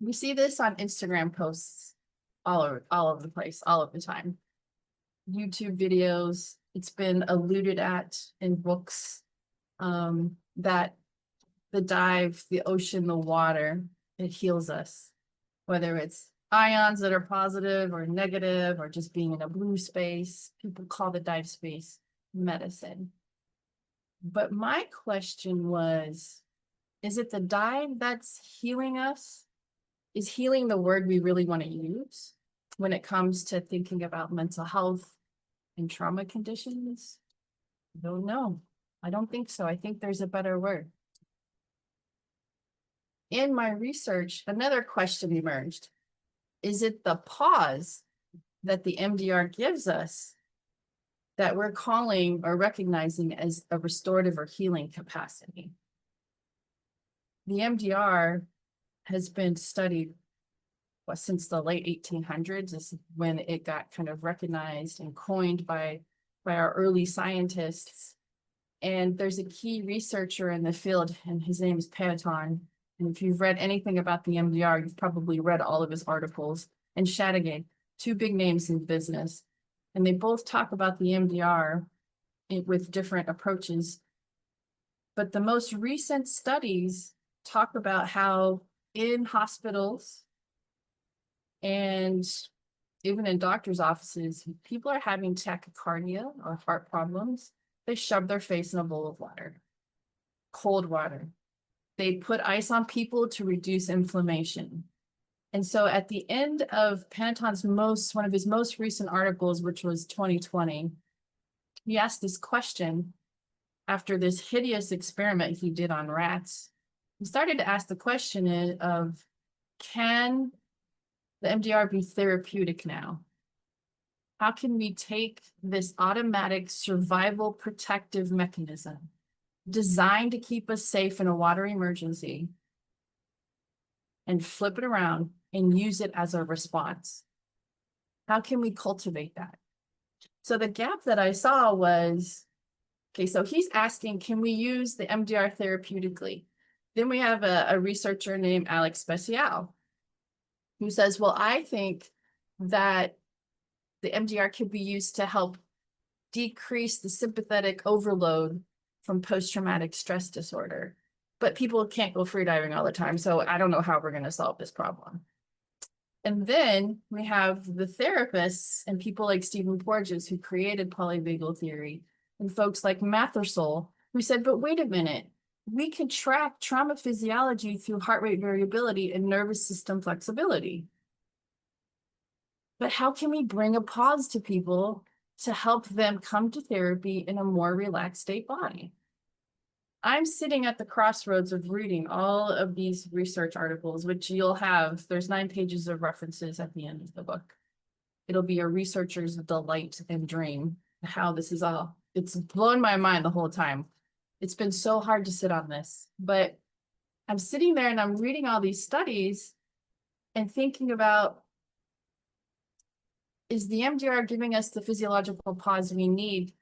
We see this on Instagram posts all over the place, all of the time. YouTube videos, it's been alluded at in books, that the dive, the ocean, the water, it heals us. Whether it's ions that are positive or negative, or just being in a blue space, people call the dive space medicine. But my question was, is it the dive that's healing us? Is healing the word we really want to use when it comes to thinking about mental health and trauma conditions? I don't know. I don't think so. I think there's a better word. In my research, another question emerged. Is it the pause that the MDR gives us that we're calling or recognizing as a restorative or healing capacity? The MDR has been studied since the late 1800s. This is when it got kind of recognized and coined by our early scientists. And there's a key researcher in the field, and his name is Peloton. And if you've read anything about the MDR, you've probably read all of his articles. And Shadagay, two big names in business. And they both talk about the MDR with different approaches. But the most recent studies talk about how in hospitals and even in doctors' offices, people are having tachycardia or heart problems. They shove their face in a bowl of water, cold water. They put ice on people to reduce inflammation. And so at the end of Panaton's one of his most recent articles, which was 2020, he asked this question after this hideous experiment he did on rats. He started to ask the question of, can the MDR be therapeutic now? How can we take this automatic survival protective mechanism designed to keep us safe in a water emergency and flip it around and use it as a response? How can we cultivate that? So the gap that I saw was, okay, so he's asking, can we use the MDR therapeutically? Then we have a researcher named Alex Special, who says, well, I think that the MDR could be used to help decrease the sympathetic overload from post-traumatic stress disorder. But people can't go freediving all the time, so I don't know how we're going to solve this problem. And then we have the therapists and people like Stephen Porges, who created polyvagal theory, and folks like Mathersol, who said, but wait a minute, we can track trauma physiology through heart rate variability and nervous system flexibility. But how can we bring a pause to people to help them come to therapy in a more relaxed state body? I'm sitting at the crossroads of reading all of these research articles, which you'll have. There's 9 pages of references at the end of the book. It'll be a researcher's delight and dream, how this is all. It's blown my mind the whole time. It's been so hard to sit on this, but I'm sitting there and I'm reading all these studies and thinking about, is the MDR giving us the physiological pause we need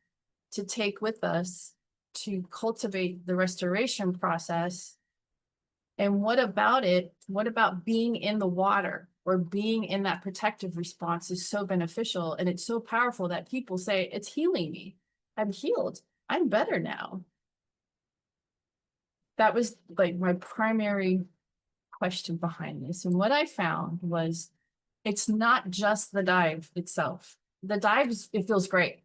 to take with us to cultivate the restoration process? And what about it? What about being in the water or being in that protective response is so beneficial, and it's so powerful that people say, it's healing me. I'm healed. I'm better now. That was like my primary question behind this. And what I found was, it's not just the dive itself. The dive, it feels great.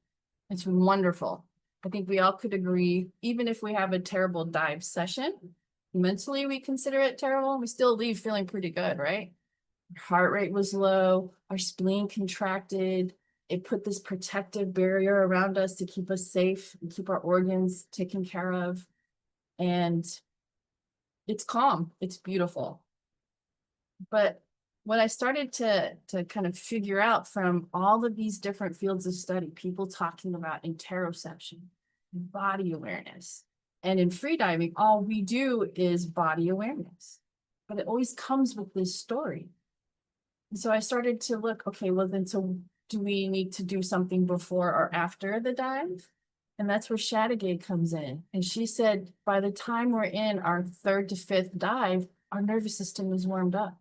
It's wonderful. I think we all could agree, even if we have a terrible dive session, mentally we consider it terrible, we still leave feeling pretty good, right? Our heart rate was low, our spleen contracted, it put this protective barrier around us to keep us safe and keep our organs taken care of. And it's calm, it's beautiful. But what I started to kind of figure out from all of these different fields of study, people talking about interoception, body awareness, and in freediving, all we do is body awareness, but it always comes with this story. And so I started to look, okay, well then, so do we need to do something before or after the dive? And that's where Shadagay comes in. And she said, by the time we're in our 3rd to 5th dive, our nervous system is warmed up.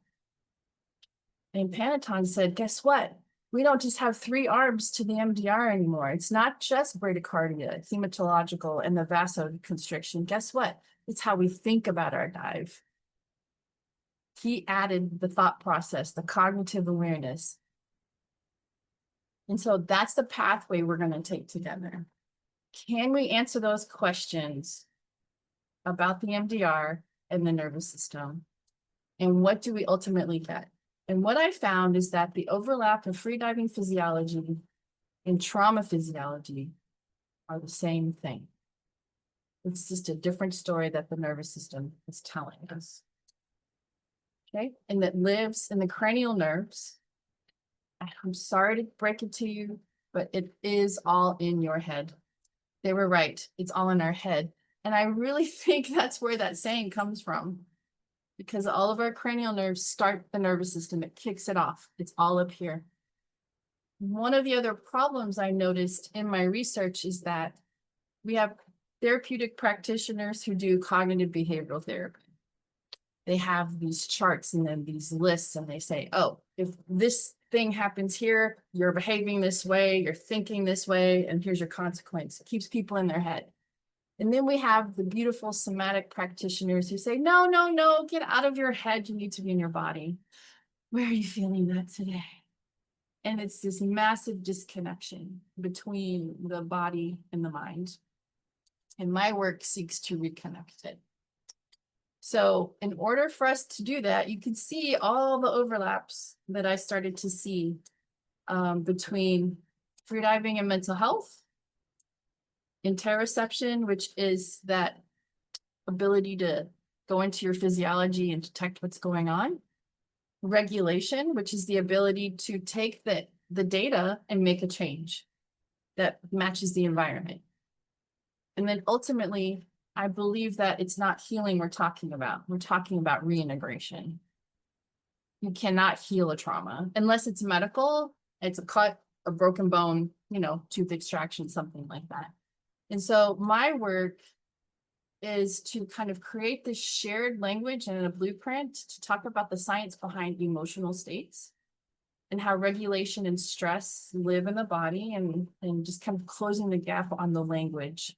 And Panaton said, guess what? We don't just have 3 arms to the MDR anymore. It's not just bradycardia, hematological, and the vasoconstriction. Guess what? It's how we think about our dive. He added the thought process, the cognitive awareness. And so that's the pathway we're going to take together. Can we answer those questions about the MDR and the nervous system? And what do we ultimately get? And what I found is that the overlap of freediving physiology and trauma physiology are the same thing. It's just a different story that the nervous system is telling us. Okay, and that lives in the cranial nerves. I'm sorry to break it to you, but it is all in your head. They were right. It's all in our head. And I really think that's where that saying comes from, because all of our cranial nerves start the nervous system. It kicks it off. It's all up here. One of the other problems I noticed in my research is that we have therapeutic practitioners who do cognitive behavioral therapy. They have these charts and then these lists, and they say, oh, if this thing happens here, you're behaving this way, you're thinking this way, and here's your consequence. It keeps people in their head. And then we have the beautiful somatic practitioners who say, no, no, no, get out of your head. You need to be in your body. Where are you feeling that today? And it's this massive disconnection between the body and the mind. And my work seeks to reconnect it. So in order for us to do that, you can see all the overlaps that I started to see between freediving and mental health, interoception, which is that ability to go into your physiology and detect what's going on, regulation, which is the ability to take the data and make a change that matches the environment. And then ultimately, I believe that it's not healing we're talking about. We're talking about reintegration. You cannot heal a trauma unless it's medical. It's a cut, a broken bone, tooth extraction, something like that. And so my work is to kind of create this shared language and a blueprint to talk about the science behind emotional states and how regulation and stress live in the body, and just kind of closing the gap on the language